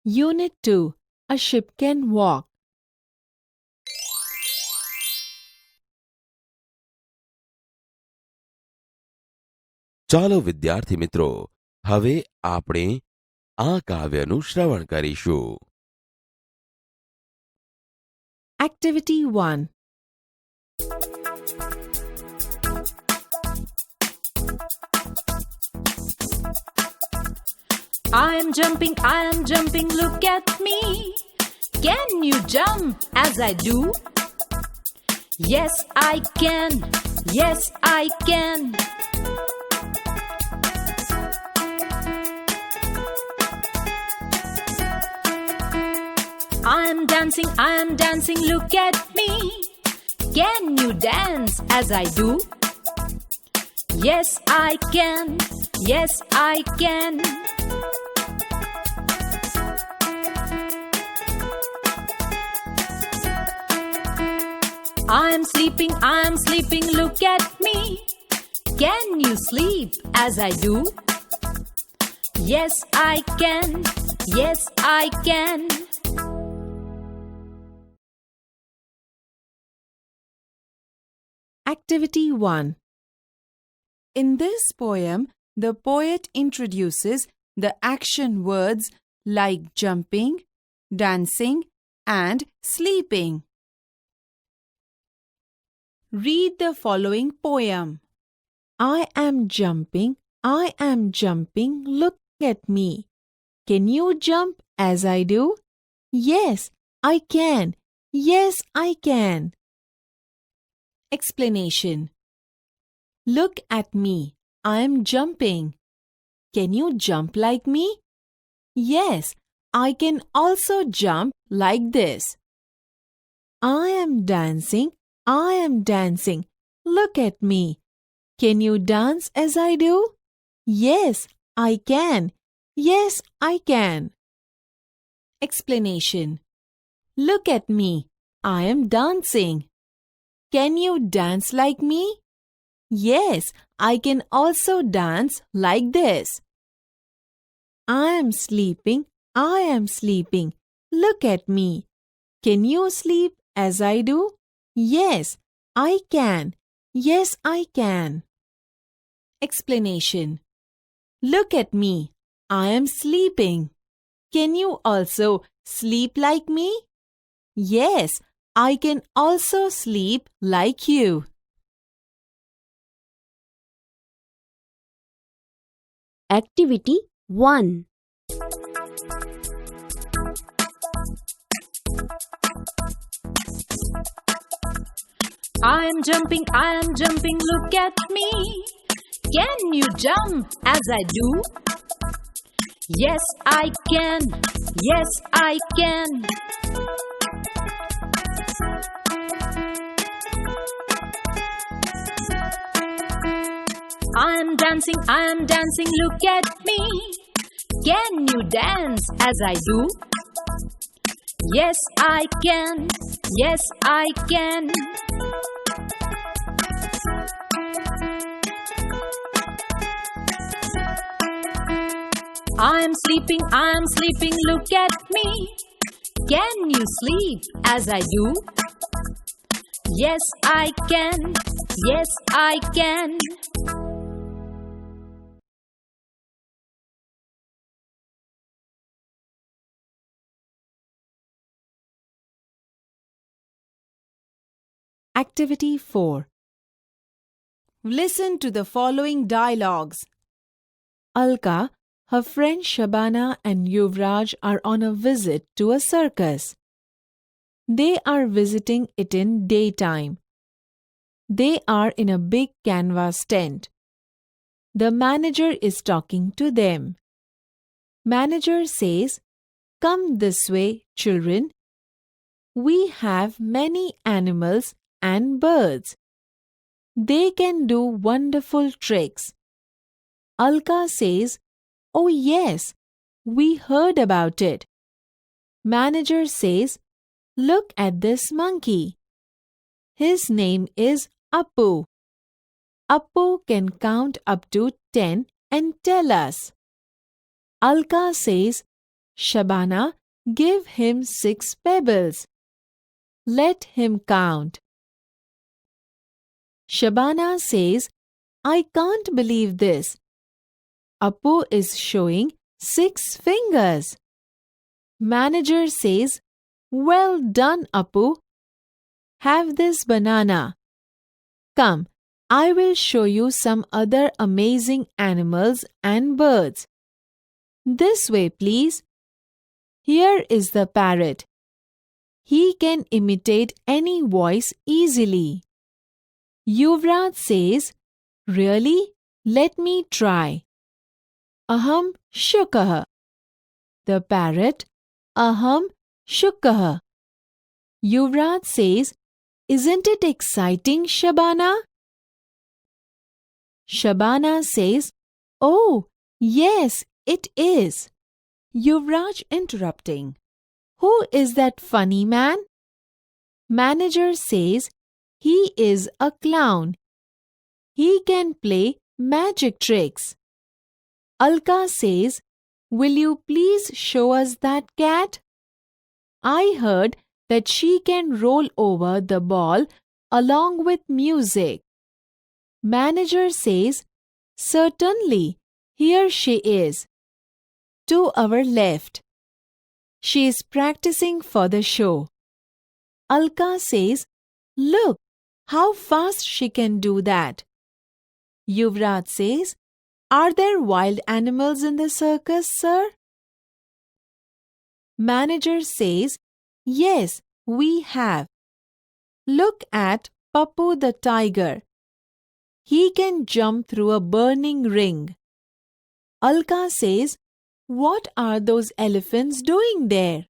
Unit 2. A ship can walk. ચાલો વિદ્યાર્થી મિત્રો, હવે આપણે આ કાવ્યનું શ્રવણ કરીશું. Activity 1. I am jumping, look at me. Can you jump as I do? Yes, I can, yes, I can. I am dancing, look at me. Can you dance as I do? Yes, I can, yes, I can. I am sleeping, look at me. Can you sleep as I do? Yes, I can, yes, I can. Activity 1. In this poem, the poet introduces the action words like jumping, dancing, and sleeping. Read the following poem. I am jumping, look at me. Can you jump as I do? Yes, I can. Yes, I can. Explanation. Look at me. I am jumping. Can you jump like me? Yes, I can also jump like this. I am dancing. Look at me. Can you dance as I do? Yes, I can. Yes, I can. Explanation. Look at me. I am dancing. Can you dance like me? Yes, I can also dance like this. I am sleeping. Look at me. Can you sleep as I do? Yes, I can. Yes, I can. Explanation. Look at me. I am sleeping. Can you also sleep like me? Yes, I can also sleep like you. Activity 1. I am jumping, look at me. Can you jump as I do? Yes, I can. Yes, I can. I am dancing, look at me. Can you dance as I do? Yes, I can. Yes, I can. I am sleeping, look at me. Can you sleep as I do? Yes, I can. Yes, I can. Activity 4. Listen to the following dialogues. Alka, her friend Shabana and Yuvraj are on a visit to a circus. They are visiting it in daytime. They are in a big canvas tent. The manager is talking to them. Manager says, "Come this way, children. We have many animals and birds. They can do wonderful tricks." Alka says, "Oh yes, we heard about it." Manager says, "Look at this monkey. His name is Appu. Appu can count up to 10 and tell us." Alka says, Shabana, give him 6 pebbles. Let him count. Shabana says, I can't believe this. Appu is showing 6 fingers. Manager says, well done, Appu. Have this banana. Come, I will show you some other amazing animals and birds. This way, please. Here is the parrot. He can imitate any voice easily. Yuvraj says, really? Let me try. Aham shukah. The parrot, Aham shukah. Yuvraj says, isn't it exciting, Shabana? Shabana says, oh, yes, it is. Yuvraj interrupting. Who is that funny man? Manager says, he is a clown. He can play magic tricks. Alka says, will you please show us that cat? I heard that she can roll over the ball along with music. Manager says, certainly, here she is. To our left. She is practicing for the show. Alka says, look how fast she can do that. Yuvraj says, are there wild animals in the circus, sir? Manager says, yes, we have. Look at Pappu the tiger. He can jump through a burning ring. Alka says, what are those elephants doing there?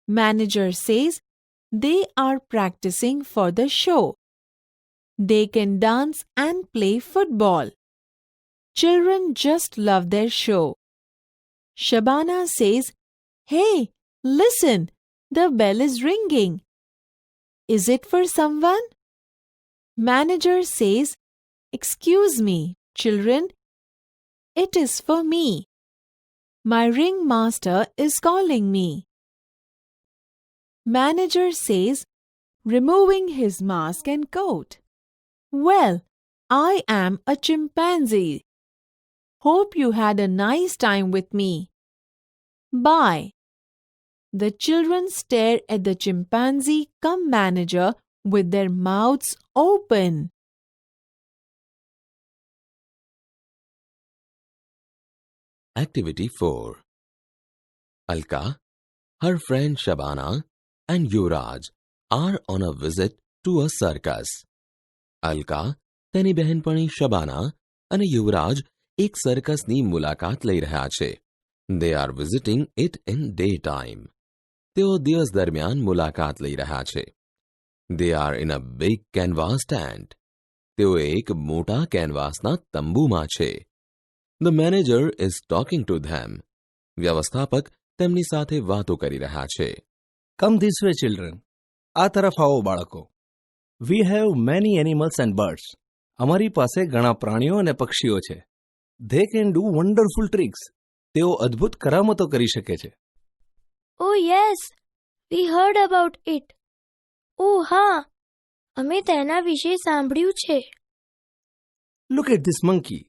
Manager says, they are practicing for the show. They can dance and play football. Children just love their show. Shabana says, hey, listen, the bell is ringing. Is it for someone? Manager says, excuse me, children, it is for me. My ringmaster is calling me. Manager says, removing his mask and coat. Well, I am a chimpanzee. Hope you had a nice time with me. Bye. The children stare at the chimpanzee cum manager with their mouths open. Activity 4. Alka, her friend Shabana, and Yuvraj are on a visit to a circus. Alka, તેની બહેનપણી શબાના અને યુવરાજ એક સર્કસની મુલાકાત લઈ રહ્યા છે. They are visiting it in daytime. તેઓ દિવસ દરમિયાન મુલાકાત લઈ રહ્યા છે. They are in a big canvas tent. તેઓ એક મોટા કેનવાસના તંબુમાં છે. The manager is talking to them. વ્યવસ્થાપક તેમની સાથે વાતો કરી રહ્યા છે. Come this way, children. આ તરફ આવો બાળકો. We have many animals and birds. અમારી પાસે ઘણા પ્રાણીઓ અને પક્ષીઓ છે. They can do wonderful tricks. તેઓ અદ્ભુત કરામતો કરી શકે છે. Oh yes, we heard about it. Oh હા, અમે તેના વિશે સાંભળ્યું છે. Look at this monkey.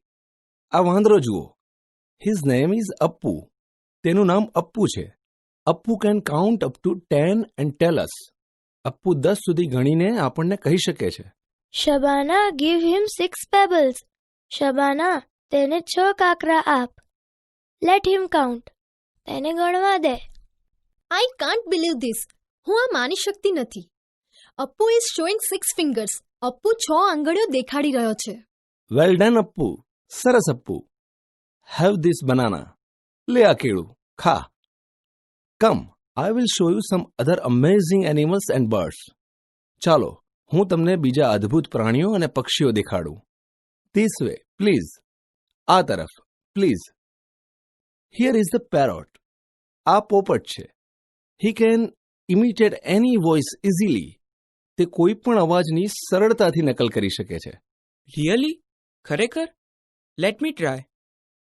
આ વાંદરો જુઓ. His name is Appu. તેનું નામ અપ્પુ છે. Appu can count up to 10 and tell us. Appu 10 સુધી ગણીને આપણને કહી શકે છે. Shabana, give him 6 pebbles. Shabana, તેને 6 કાકરા આપ. Let him count. તેને ગણવા દે. I can't believe this. હું આ માની શકતી નથી. Appu is showing 6 fingers. Appu 6 આંગળીઓ દેખાડી રહ્યો છે. Well done, Appu. સરસ અપ્પુ. Have this banana. લે આ કેળું. ખા. Come, I will show you some other amazing animals and birds. ચાલો, હું તમને બીજા અદ્ભુત પ્રાણીઓ અને પક્ષીઓ દેખાડું. This way, please. આ તરફ, please. Here is the parrot. આ પોપટ છે. He can imitate any voice easily. તે કોઈ પણ અવાજની સરળતાથી નકલ કરી શકે છે. રિયલી? ખરેખર? Let me try.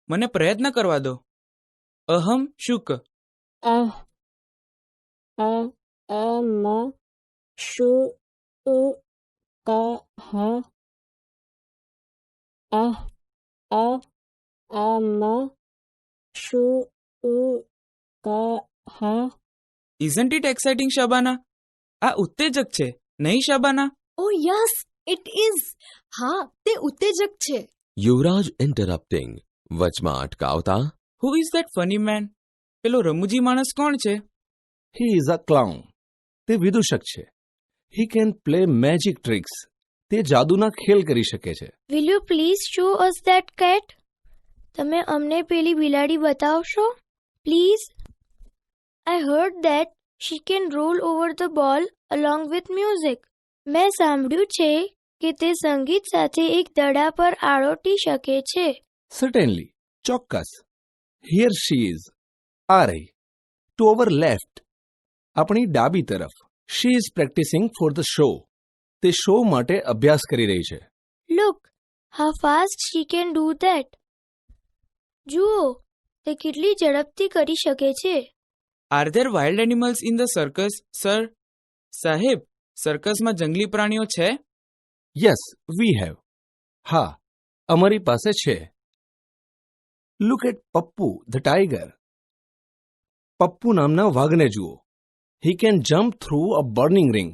મને પ્રયત્ન કરવા દો. અહમ shook. m sh u ka ha m sh u ka ha. Isn't it exciting Shabana? આ ઉત્તેજક છે, નહીં Shabana? Oh yes it is. હા તે ઉત્તેજક છે. યુવરાજ ઇન્ટરપ્ટિંગ, વચમાં અટકાવતા. Who is that funny man? પેલો રમૂજી માણસ કોણ છે? He is a clown. તે વિદૂષક છે. He can play magic tricks. તે જાદુના ખેલ કરી શકે છે. Will you please show us that cat? તમે અમને પેલી બિલાડી બતાવશો? Please. I heard that she can roll over the ball along with music. મેં સાંભળ્યું છે કે તે સંગીત સાથે એક દડા પર આળોટી શકે છે. Certainly. ચોક્કસ. Here she is. આ રહી. To our left. આપણી ડાબી તરફ. She is practicing for the show. તે શો માટે અભ્યાસ કરી રહી છે. Look how fast she can do that. જુઓ તે કેટલી ઝડપથી કરી શકે છે. Are there wild animals in the circus, sir? સાહેબ, સર્કસમાં જંગલી પ્રાણીઓ છે? Yes, we have. હા, અમારી પાસે છે. Look at Pappu the tiger. Pappu નામના વાઘને જુઓ. He can jump through a burning ring.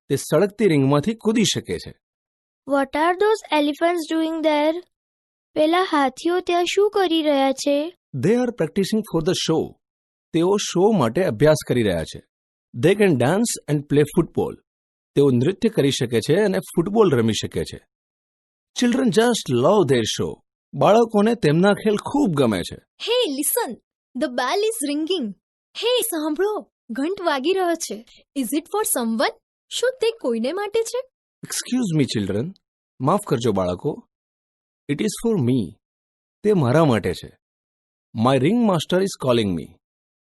તે સળગતી રિંગમાંથી કૂદી શકે છે. What are those elephants doing there? પેલા હાથીઓ ત્યાં શું કરી રહ્યા છે? They are practicing for the show. તેઓ શો માટે અભ્યાસ કરી રહ્યા છે. They can dance and play football. તેઓ નૃત્ય કરી શકે છે અને ફૂટબોલ રમી શકે છે. Children just love their show. બાળકોને તેમના ખેલ ખૂબ ગમે છે. Hey listen, the bell is ringing. Hey સાંભળો, ઘંટ વાગી રહ્યો છે. Is it for someone? શું તે કોઈને માટે છે? Excuse me, children. માફ કરજો બાળકો. It is for me. તે મારા માટે છે. My ring master is calling me.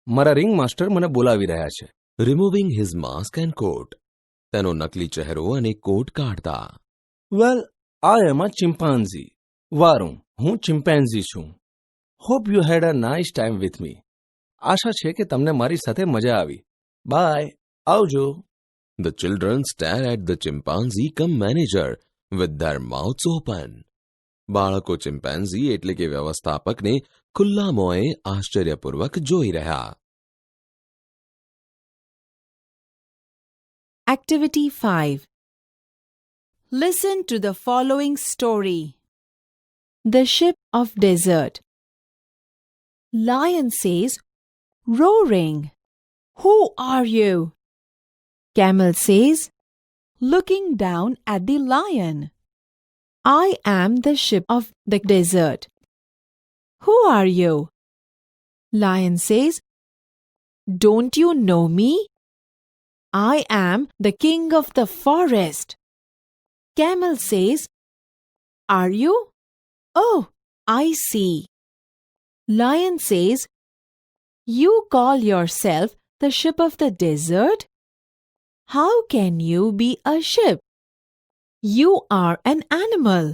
મારા રિંગ માસ્ટર મને બોલાવી રહ્યા છે. Removing his mask and coat. તેનો નકલી ચહેરો અને કોટ કાઢતા. Well, I am a chimpanzee. વારું, હું ચિમ્પેન્ઝી છું. Hope you had a nice time with me. આશા છે કે તમને મારી સાથે મજા આવી. Bye. આવજો. The children stare at the chimpanzee cum manager with their mouths open. બાળકો ચિમ્પાન્ઝી એટલે કે વ્યવસ્થાપકને ખુલ્લા મોંએ આશ્ચર્યપૂર્વક જોઈ રહ્યા. Activity 5. Listen to the following story. The Ship of Desert. Lion says, roaring, "Who are you?" Camel says, looking down at the lion, "I am the ship of the desert." "Who are you?" Lion says, "Don't you know me? I am the king of the forest." Camel says, "Are you? Oh, I see." Lion says, "You call yourself the ship of the desert? How can you be a ship? You are an animal."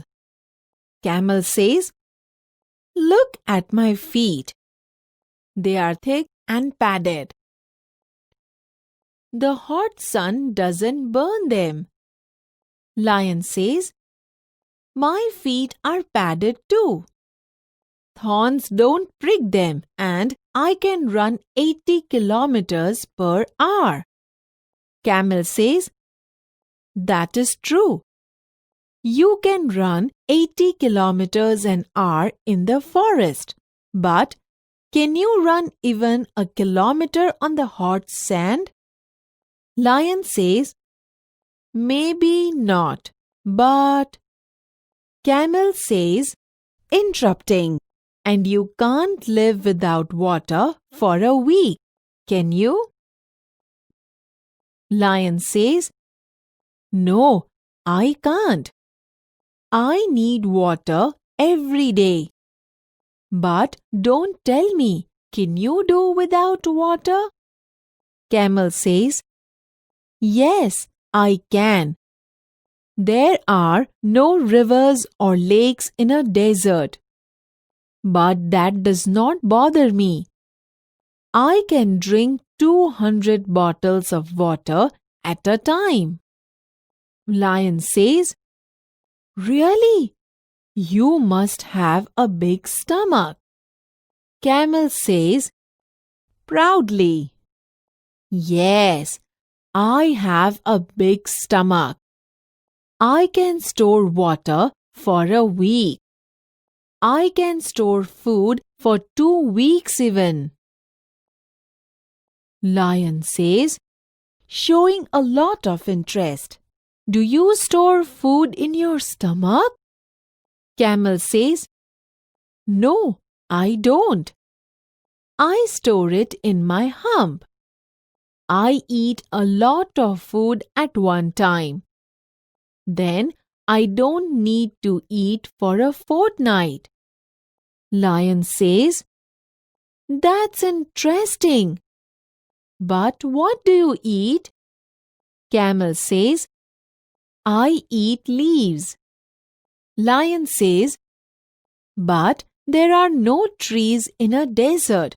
Camel says, "Look at my feet. They are thick and padded. The hot sun doesn't burn them." Lion says, "My feet are padded too. Thorns don't prick them and I can run 80 kilometers per hour." Camel says, "That is true. You can run 80 kilometers an hour in the forest, but can you run even a kilometer on the hot sand?" Lion says, "Maybe not, but..." Camel says, interrupting, "And you can't live without water for a week, can you?" Lion says, "No, I can't. I need water every day. But don't tell me, can you do without water?" Camel says, "Yes, I can. There are no rivers or lakes in a desert. But that does not bother me. I can drink 200 bottles of water at a time. Lion says, Really? You must have a big stomach. Camel says, proudly, Yes, I have a big stomach. I can store water for a week. I can store food for 2 weeks even. Lion says, showing a lot of interest, Do you store food in your stomach? Camel says, No, I don't. I store it in my hump. I eat a lot of food at one time. Then I don't need to eat for a fortnight. Lion says, That's interesting. But what do you eat? Camel says, I eat leaves. Lion says, But there are no trees in a desert.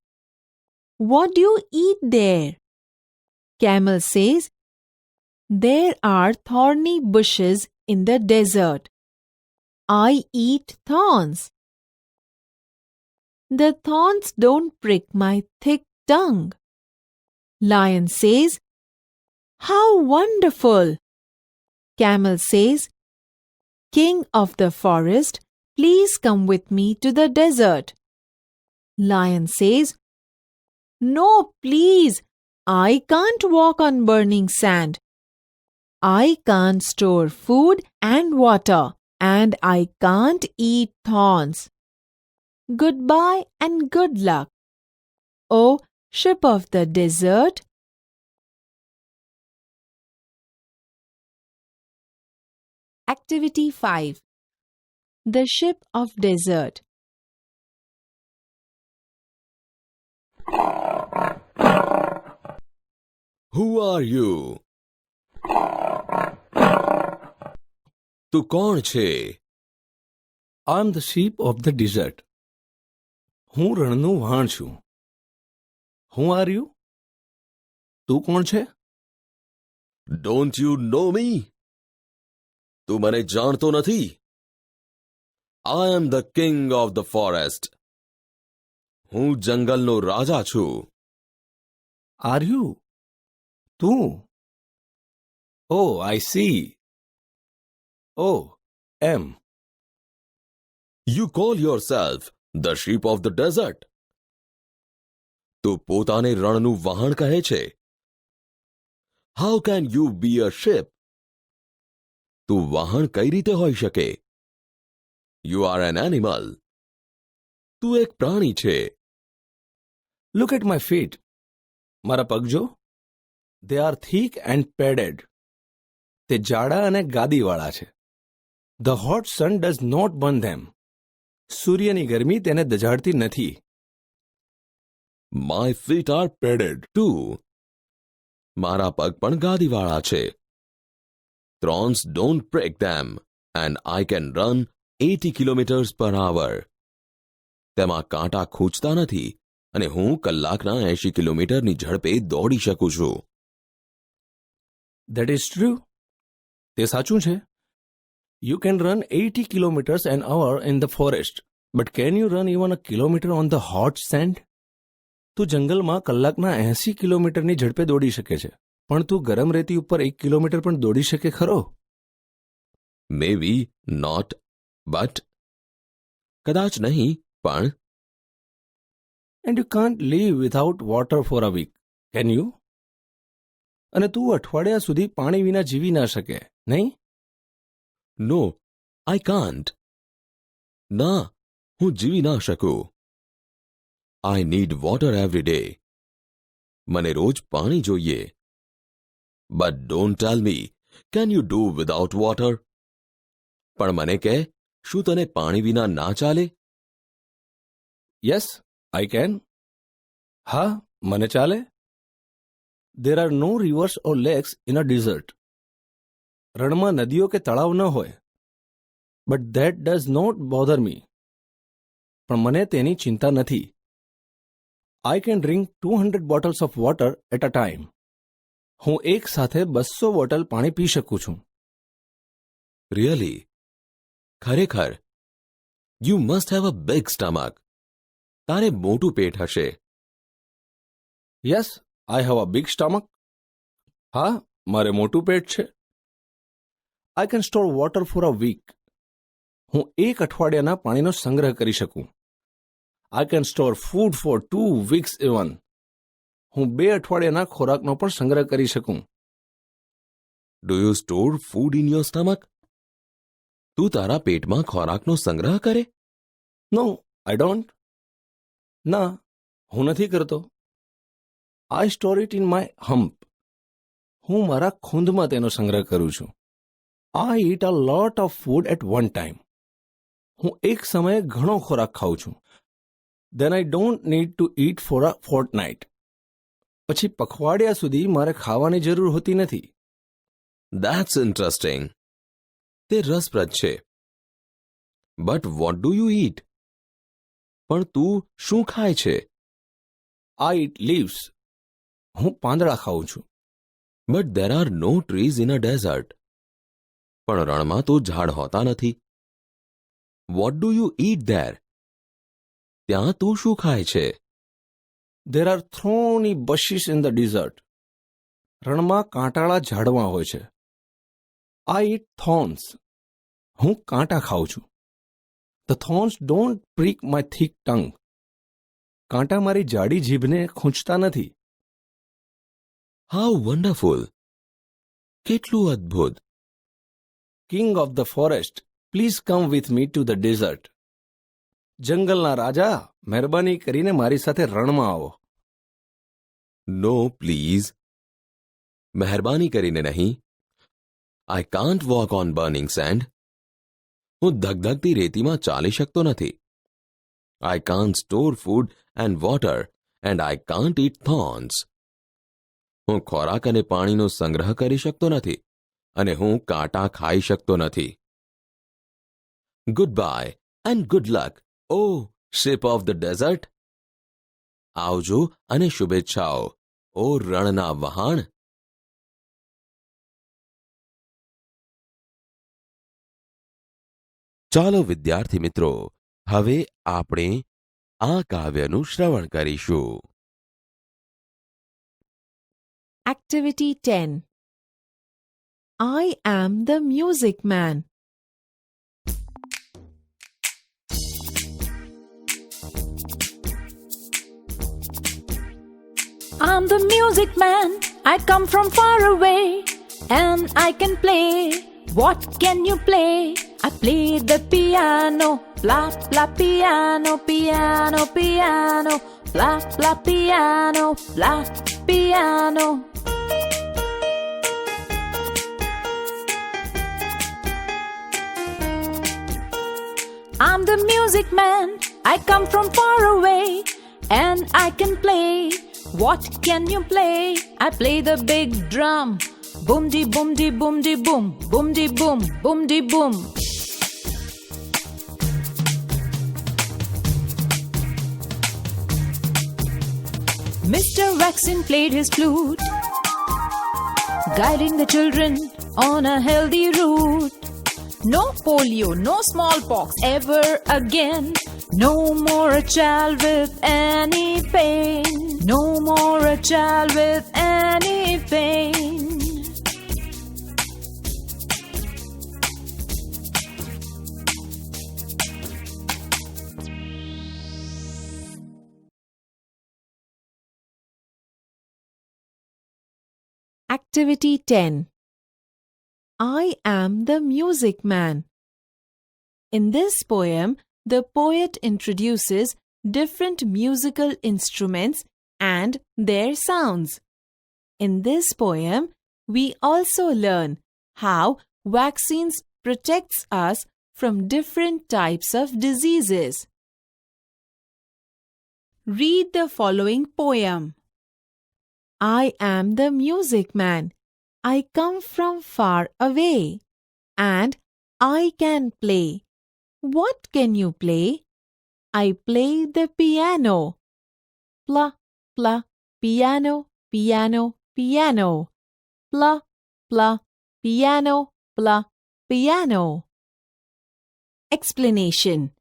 What do you eat there? Camel says, There are thorny bushes in the desert. I eat thorns. The thorns don't prick my thick tongue. Lion says, How wonderful! Camel says, King of the forest, please come with me to the desert. Lion says, No, please, I can't walk on burning sand. I can't store food and water, and I can't eat thorns. Goodbye and good luck. O ship of the desert. Activity 5. The ship of desert. Who are you? તું કોણ છે? I'm the sheep of the desert. હું રણનું વાણ છું. Who are you? તું કોણ છે? Don't you know me? તું મને જાણતો નથી? I am the king of the forest. હું જંગલનો રાજા છું. Are you? તું? Oh, I see. Oh, am. You call yourself the sheep of the desert. તું પોતાને રણનું વહાણ કહે છે. How can you be a ship? તું વહાણ કઈ રીતે હોઈ શકે? You are an animal. તું એક પ્રાણી છે. Look at my feet. મારા પગ જો. They are thick and padded. તે જાડા અને ગાદીવાળા છે. The hot sun does not burn them. સૂર્યની ગરમી તેને દઝાડતી નથી. My feet are padded too. મારા પગ પણ ગાદીવાળા છે. Thorns don't prick them and I can run 80 kilometers per hour. તેમાં કાંટા ખૂંચતા નથી અને હું કલાકના 80 કિલોમીટરની ઝડપે દોડી શકું છું. That is true. તે સાચું છે. You can run 80 kilometers an hour in the forest, but can you run even a kilometer on the hot sand? તું જંગલમાં કલાકના 80 કિલોમીટરની ઝડપે દોડી શકે છે, પણ તું ગરમ રેતી ઉપર 1 કિલોમીટર પણ દોડી શકે ખરો? Maybe not, but કદાચ નહીં, પણ And you can't live without water for a week, can you? અને તું અઠવાડિયા સુધી પાણી વિના જીવી ના શકે, નહીં? No, I can't. ના, હું જીવી ના શકું. I need water every day. મને રોજ પાણી જોઈએ. But don't tell me, can you do without water? પણ મને કહે, શું તને પાણી વિના ના ચાલે? Yes, I can. હા, મને ચાલે. There are no rivers or lakes in a desert. રણમાં નદીઓ કે તળાવ ન હોય. But that does not bother me. પણ મને તેની ચિંતા નથી. I can drink 200 bottles of water at a time. હું એક સાથે 200 બોટલ પાણી પી શકું છું. Really? ખરેખર? You must have a big stomach. તારે મોટું પેટ હશે. Yes, I have a big stomach. હા, મારે મોટું પેટ છે. I can store water for a week. હું એક અઠવાડિયાના પાણીનો સંગ્રહ કરી શકું. I can store food for 2 weeks even. હું 2 અઠવાડિયાના ખોરાકનો પણ સંગ્રહ કરી શકું. Do you store food in your stomach? તું તારા પેટમાં ખોરાકનો સંગ્રહ કરે? No, I don't. ના, હું નથી કરતો. I store it in my hump. હું મારા ખૂંદમાં તેનો સંગ્રહ કરું છું. I eat a lot of food at one time. હું એક સમયે ઘણો ખોરાક ખાઉં છું. Then I don't need to eat for a fortnight. પછી પખવાડિયા સુધી મારે ખાવાની જરૂર હોતી નથી. That's interesting. તે રસપ્રદ છે. But what do you eat? પણ તું શું ખાય છે? I eat leaves. હું પાંદડા ખાઉં છું. But there are no trees in a desert. પણ રણમાં તો ઝાડ હોતા નથી. What do you eat there? ત્યાં તું શું ખાય છે? There are thorny bushes in the desert. રણમાં કાંટાળા ઝાડવા હોય છે. I eat thorns. હું કાંટા ખાઉં છું. The thorns don't prick my thick tongue. કાંટા મારી જાડી જીભને ખૂંચતા નથી. How wonderful! કેટલું અદ્ભુત! King of the forest, please come with me to the desert. જંગલના રાજા, મહેરબાની કરીને મારી સાથે રણમાં આવો. No, please. મહેરબાની કરીને નહીં. I can't walk on burning sand. હું ધગધગતી રેતીમાં ચાલી શકતો નથી. I can't store food and water and I can't eat thorns. હું ખોરાક અને પાણીનો સંગ્રહ કરી શકતો નથી અને હું કાંટા ખાઈ શકતો નથી. Goodbye and good luck, oh ship of the desert. આવજો અને શુભેચ્છાઓ, ઓ રણના વહાણ. ચાલો વિદ્યાર્થી મિત્રો, હવે આપણે આ કાવ્યનું શ્રવણ કરીશું. Activity 10. I am the music man. I'm the music man. I come from far away and I can play. What can you play? I play the piano, bla bla piano, piano, piano, bla bla piano, bla piano. I'm the music man. I come from far away and I can play. What can you play? I play the big drum. Boom de boom de boom de boom, boom de boom, boom de boom. Mr. Waxin played his flute, guiding the children on a healthy route. No polio, no smallpox ever again. No more a child with any pain. No more a child with any pain. Activity 10. I am the music man. In this poem, the poet introduces different musical instruments and their sounds. In this poem, we also learn how vaccines protects us from different types of diseases. Read the following poem. I am the music man. I come from far away and I can play. What can you play? I play the piano. pla, pla, piano, piano, piano. Pla, pla, piano, pla, piano. Explanation.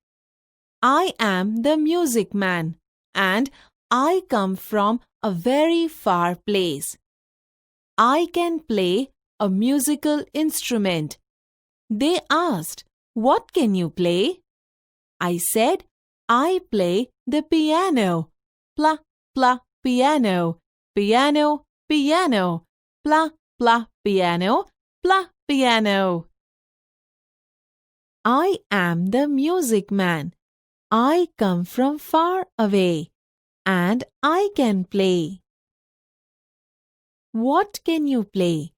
I am the music man and I come from a very far place. I can play a musical instrument. They asked, "What can you play?" I said, "I play the piano." Pla, pla, piano, piano, piano. Pla, pla, piano, pla, piano. I am the music man. I come from far away and I can play. What can you play?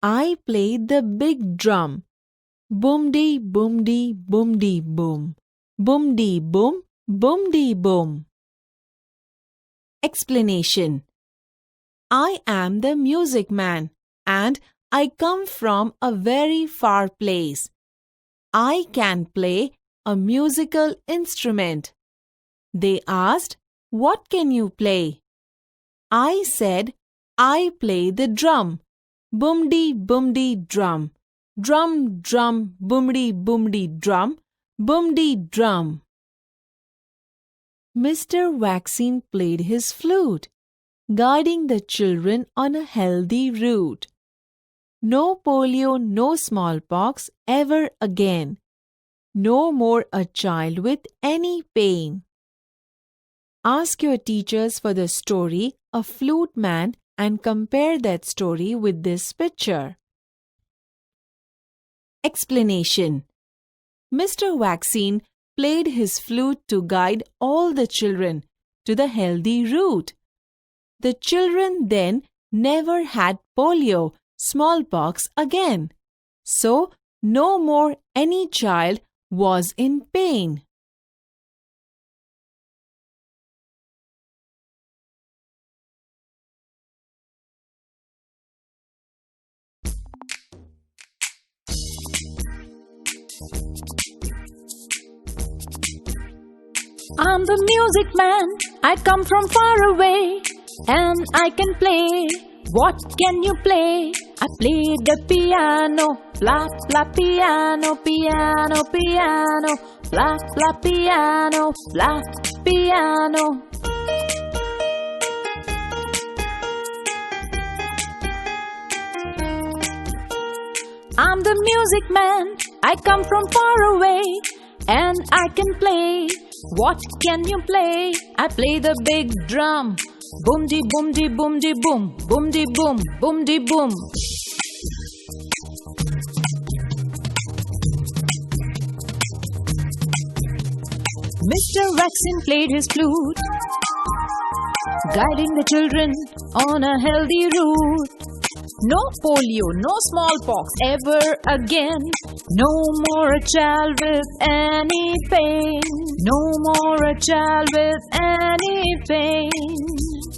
I play the big drum. Boom-dee, boom-dee, boom-dee, boom. Boom-dee, boom, boom-dee, boom. Explanation. I am the music man and I come from a very far place. I can play a musical instrument. They asked, "What can you play?" I said, "I play the drum. Boom-dee, boom-dee, drum. Drum, drum, boom-dee, boom-dee, drum. Boom-dee, drum." Mr. Vaccine played his flute, guiding the children on a healthy route. No polio, no smallpox ever again. No more a child with any pain. Ask your teachers for the story A Flute Man and compare that story with this picture. Explanation. Mr. Vaccine played his flute to guide all the children to the healthy route. The children then never had polio, smallpox again. So, no more any child was in pain. I'm the music man, I come from far away, and I can play. What can you play? I play the piano, blah blah piano, piano, piano, blah blah piano, blah piano. I'm the music man, I come from far away, and I can play. What can you play? I play the big drum. Boom de boom de boom de boom, boom de boom, boom de boom. Mr. Vaccine played his flute, guiding the children on a healthy route. No polio, no smallpox ever again. No more a child with any pain. No more a child with any pain.